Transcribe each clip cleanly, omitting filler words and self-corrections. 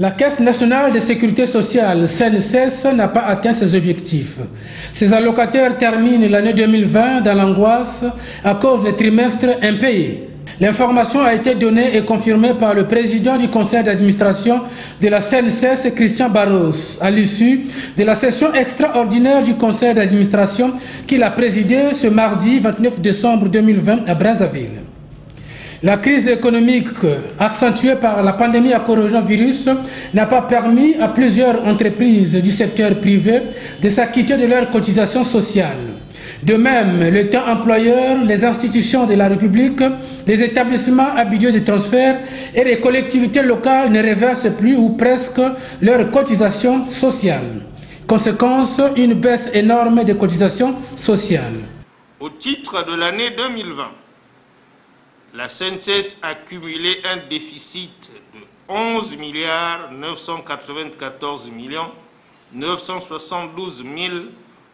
La Caisse nationale de sécurité sociale, CNSS, n'a pas atteint ses objectifs. Ses allocataires terminent l'année 2020 dans l'angoisse à cause des trimestres impayés. L'information a été donnée et confirmée par le président du conseil d'administration de la CNSS, Christian Barros, à l'issue de la session extraordinaire du conseil d'administration qu'il a présidée ce mardi 29 décembre 2020 à Brazzaville. La crise économique accentuée par la pandémie à coronavirus n'a pas permis à plusieurs entreprises du secteur privé de s'acquitter de leurs cotisations sociales. De même, l'État employeur, les institutions de la République, les établissements habitués de transfert et les collectivités locales ne reversent plus ou presque leurs cotisations sociales. Conséquence, une baisse énorme des cotisations sociales. Au titre de l'année 2020, la CNSS a cumulé un déficit de 11 994 972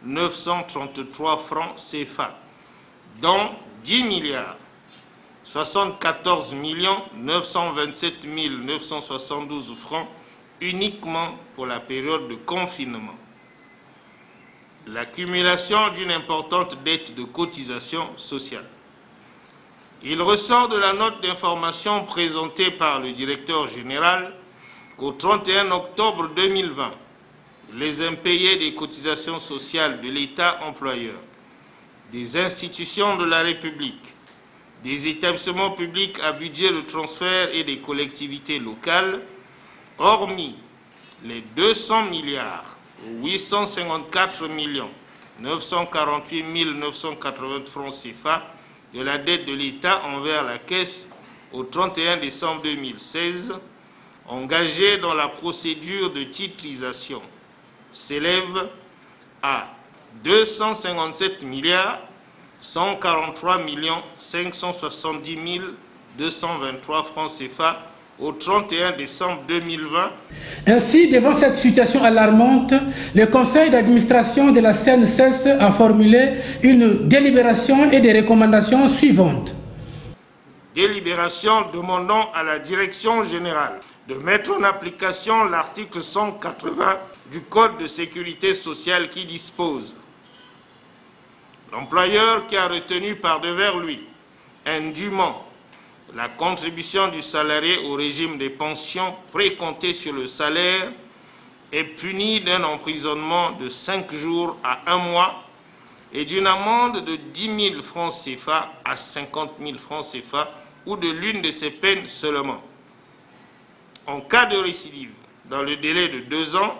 933 francs CFA, dont 10 74 927 972 francs uniquement pour la période de confinement. L'accumulation d'une importante dette de cotisation sociale. Il ressort de la note d'information présentée par le directeur général qu'au 31 octobre 2020, les impayés des cotisations sociales de l'État employeur, des institutions de la République, des établissements publics à budget de transfert et des collectivités locales, hormis les 200 854 948 980 francs CFA de la dette de l'État envers la Caisse au 31 décembre 2016, engagée dans la procédure de titrisation, s'élève à 257 143 570 223 francs CFA au 31 décembre 2020. Ainsi, devant cette situation alarmante, le conseil d'administration de la CNSS a formulé une délibération et des recommandations suivantes. Délibération demandant à la direction générale de mettre en application l'article 180 du Code de sécurité sociale qui dispose: l'employeur qui a retenu par devers lui indûment la contribution du salarié au régime des pensions précomptées sur le salaire est puni d'un emprisonnement de 5 jours à 1 mois et d'une amende de 10 000 francs CFA à 50 000 francs CFA ou de l'une de ces peines seulement. En cas de récidive, dans le délai de 2 ans,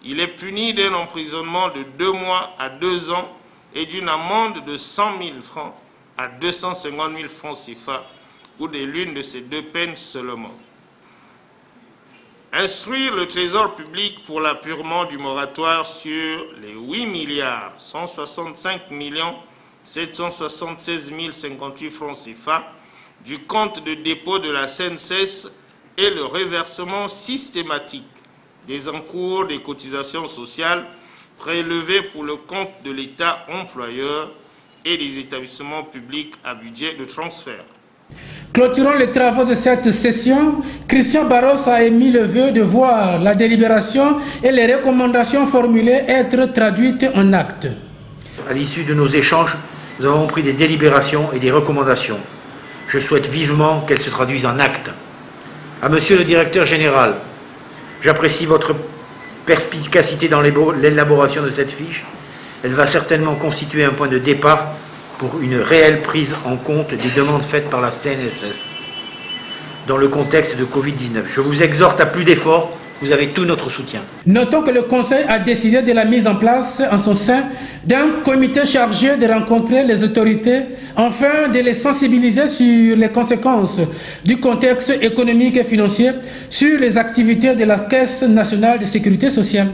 il est puni d'un emprisonnement de 2 mois à 2 ans et d'une amende de 100 000 francs à 250 000 francs CFA ou de l'une de ces 2 peines seulement. Instruire le Trésor public pour l'appurement du moratoire sur les 8 165 776 058 francs CFA du compte de dépôt de la CNSS et le reversement systématique des encours des cotisations sociales prélevées pour le compte de l'État employeur et des établissements publics à budget de transfert. Clôturant les travaux de cette session, Christian Barros a émis le vœu de voir la délibération et les recommandations formulées être traduites en actes. À l'issue de nos échanges, nous avons pris des délibérations et des recommandations. Je souhaite vivement qu'elles se traduisent en actes. À Monsieur le Directeur Général, j'apprécie votre perspicacité dans l'élaboration de cette fiche. Elle va certainement constituer un point de départ pour une réelle prise en compte des demandes faites par la CNSS dans le contexte de Covid-19. Je vous exhorte à plus d'efforts, vous avez tout notre soutien. Notons que le Conseil a décidé de la mise en place en son sein d'un comité chargé de rencontrer les autorités afin de les sensibiliser sur les conséquences du contexte économique et financier sur les activités de la Caisse nationale de sécurité sociale.